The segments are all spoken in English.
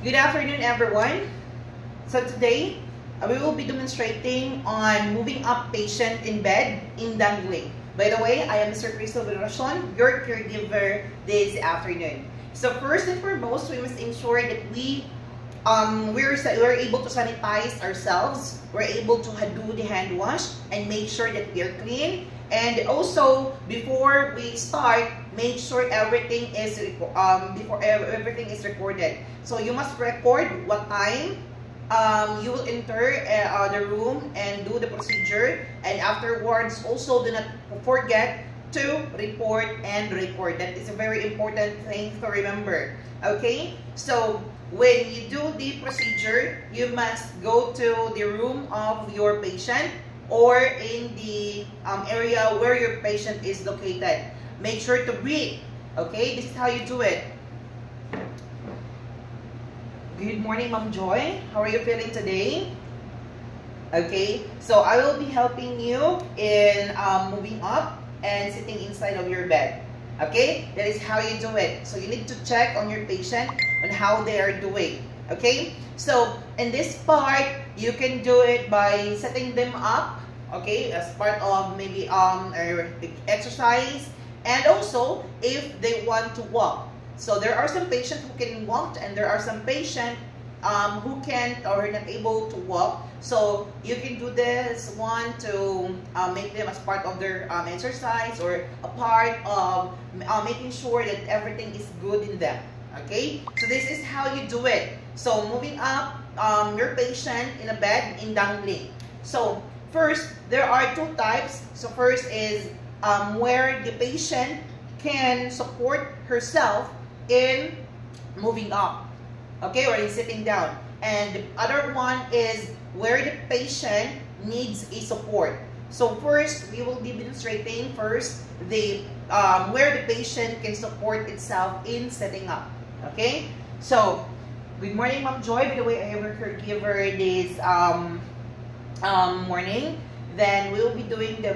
Good afternoon, everyone. So today, we will be demonstrating on moving up patient in bed in dangling. By the way, I am Mr. Crystal Veneracion, your caregiver this afternoon. So first and foremost, we must ensure that we're able to sanitize ourselves. We're able to do the hand wash and make sure that we are clean. And also, before we start, make sure everything is everything is recorded. So you must record what time you will enter the room and do the procedure. And afterwards, also do not forget to report and record. That is a very important thing to remember. Okay? So when you do the procedure, you must go to the room of your patient or in the area where your patient is located. Make sure to breathe. Okay, this is how you do it. Good morning, Ma'am Joy. How are you feeling today? Okay, so I will be helping you in moving up and sitting inside of your bed. Okay, that is how you do it. So you need to check on your patient on how they are doing. Okay, so in this part, you can do it by setting them up, okay, as part of maybe exercise, and also if they want to walk. So there are some patients who can walk, and there are some patients who can't or are not able to walk. So you can do this one to make them as part of their exercise or a part of making sure that everything is good in them. Okay, so this is how you do it. So moving up your patient in a bed in dangling. So first, there are two types. So first is where the patient can support herself in moving up, okay, or in sitting down. And the other one is where the patient needs a support. So first, we will be demonstrating first the where the patient can support itself in setting up. Okay, so good morning, Ma'am Joy. By the way, I am her caregiver this morning. Then we will be doing the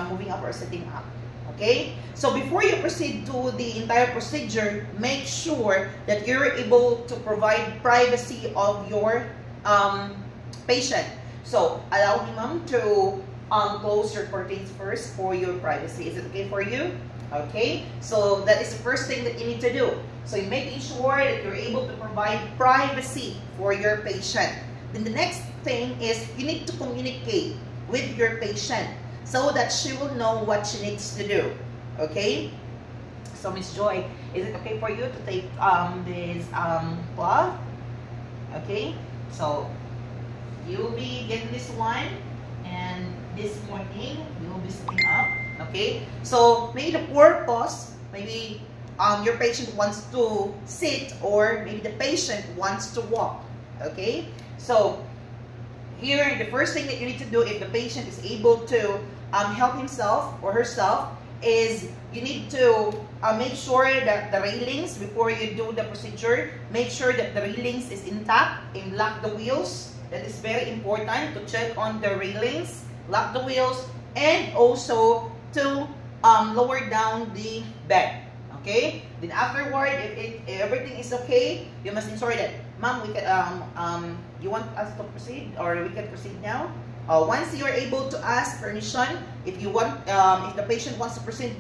moving up or setting up. Okay, so before you proceed to the entire procedure, make sure that you're able to provide privacy of your patient. So allow me, ma'am, to close your curtains first for your privacy. Is it okay for you? Okay, so that is the first thing that you need to do. So you're making sure that you're able to provide privacy for your patient. Then the next thing is you need to communicate with your patient so that she will know what she needs to do. Okay? So Miss Joy, is it okay for you to take this cloth? Okay? So you will be getting this one, and this morning you will be sitting up. Okay? So maybe the purpose, maybe your patient wants to sit, or maybe the patient wants to walk. Okay? So here, the first thing that you need to do if the patient is able to help himself or herself is you need to make sure that the railings, before you do the procedure, make sure that the railings is intact and lock the wheels. That is very important to check on the railings, lock the wheels, and also to lower down the bed. Okay? Then afterward, if everything is okay, you must ensure that, ma'am, we can you want us to proceed, or we can proceed now? Once you are able to ask permission, if you want, if the patient wants to proceed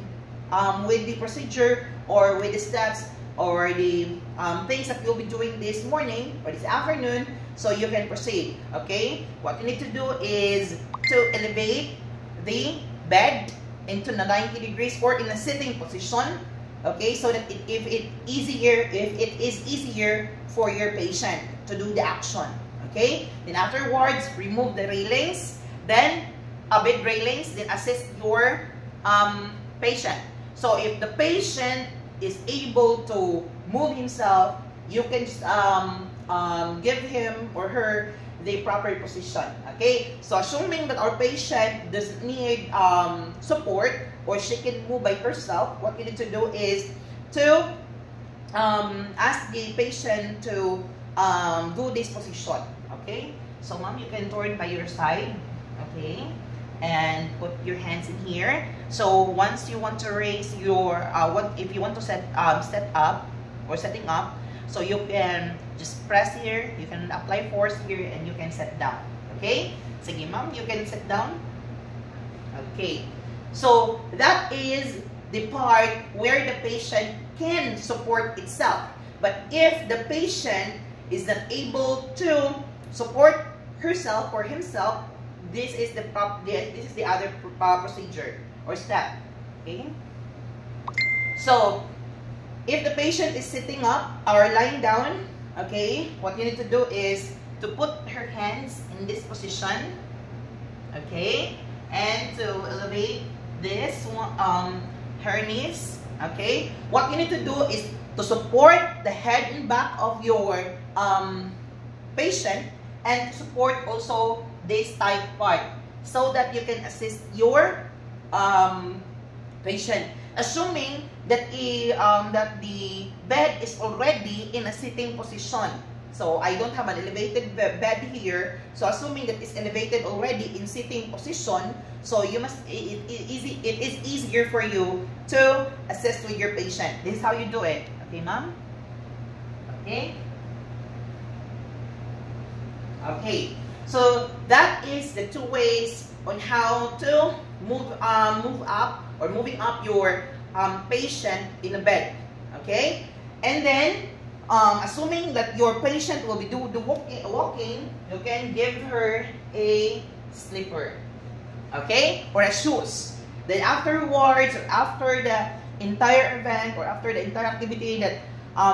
with the procedure or with the steps or the things that you'll be doing this morning or this afternoon, so you can proceed. Okay? What you need to do is to elevate the bed into the 90 degrees or in a sitting position. Okay, so that if it is easier for your patient to do the action. Okay, then afterwards, remove the railings, then bed railings, then assist your patient. So if the patient is able to move himself, you can just give him or her the proper position. Okay, so assuming that our patient doesn't need support, or she can move by herself, what you need to do is to ask the patient to do this position. Okay, so ma'am, you can turn by your side. Okay, and put your hands in here. So once you want to raise your if you want to set up or setting up, So you can just press here, you can apply force here, and you can sit down. Okay? Sige ma'am, you can sit down. Okay. So that is the part where the patient can support itself. But if the patient is not able to support herself or himself, this is the other procedure or step. Okay? So if the patient is sitting up or lying down, okay, what you need to do is to put her hands in this position, okay, and to elevate this her knees, okay. What you need to do is to support the head and back of your patient, and support also this thigh part, so that you can assist your patient, assuming that the bed is already in a sitting position. So I don't have an elevated bed here, so assuming that it's elevated already in sitting position, so you must it is easier for you to assist with your patient. This is how you do it. Okay, ma'am? Okay? Okay. So that is the two ways on how to move up or moving up your patient in a bed. Okay? And then assuming that your patient will be walking, you can give her a slipper, okay, or a shoes. Then afterwards, or after the entire event or after the entire activity that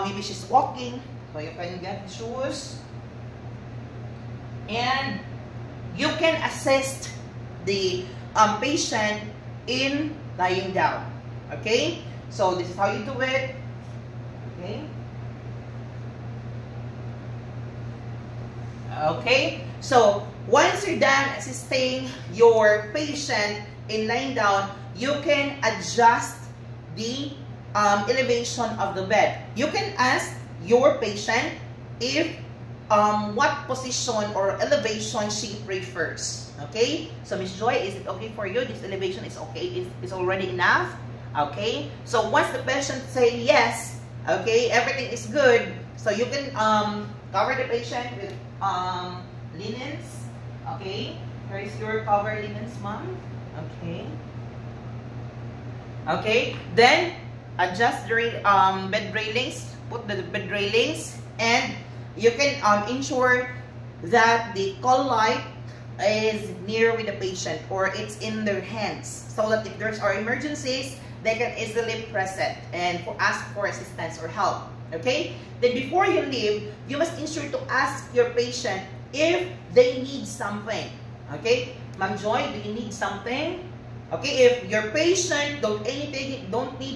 maybe she's walking, so you can get shoes, and you can assist the patient in lying down. Okay, so this is how you do it. Okay. Okay, so once you're done assisting your patient in lying down, you can adjust the elevation of the bed. You can ask your patient if what position or elevation she prefers. Okay, so Miss Joy, is it okay for you? This elevation is okay, it's already enough. Okay, so once the patient say yes, okay, everything is good, so you can cover the patient with linens. Okay, here is your cover linens, ma'am. Okay. Okay, then adjust the bed railings, put the bed railings, and you can ensure that the call light is near with the patient or it's in their hands, so that if there's emergencies, they can easily press it and ask for assistance or help. Okay, then before you leave, you must ensure to ask your patient if they need something. Okay, Ma'am Joy, do you need something? Okay, if your patient don't need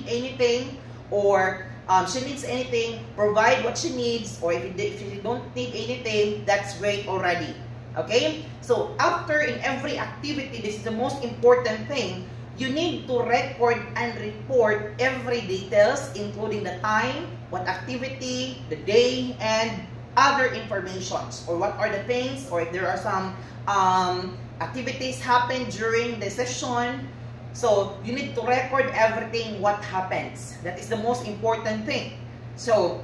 anything, or she needs anything, provide what she needs, or if you don't need anything, that's great already. Okay, so after in every activity, this is the most important thing. You need to record and report every details, including the time, what activity, the day, and other informations, or what are the things, or if there are some activities happen during the session. So you need to record everything what happens. That is the most important thing. So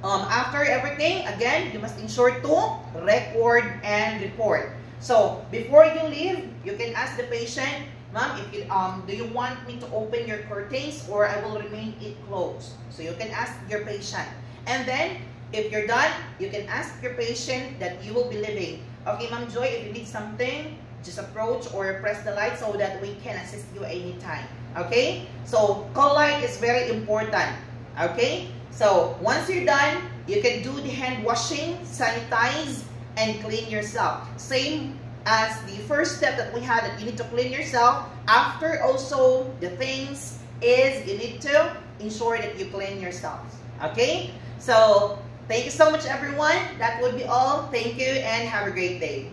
after everything, again, you must ensure to record and report. So before you leave, you can ask the patient, ma'am, if you, do you want me to open your curtains or I will remain it closed? So you can ask your patient. And then, if you're done, you can ask your patient that you will be leaving. Okay, Ma'am Joy, if you need something, just approach or press the light so that we can assist you anytime. Okay? So, call light is very important. Okay? So, once you're done, you can do the hand washing, sanitize, and clean yourself. Same as the first step that we had, that you need to clean yourself. After also, the things is you need to ensure that you clean yourself. Okay? So, thank you so much, everyone. That would be all. Thank you and have a great day.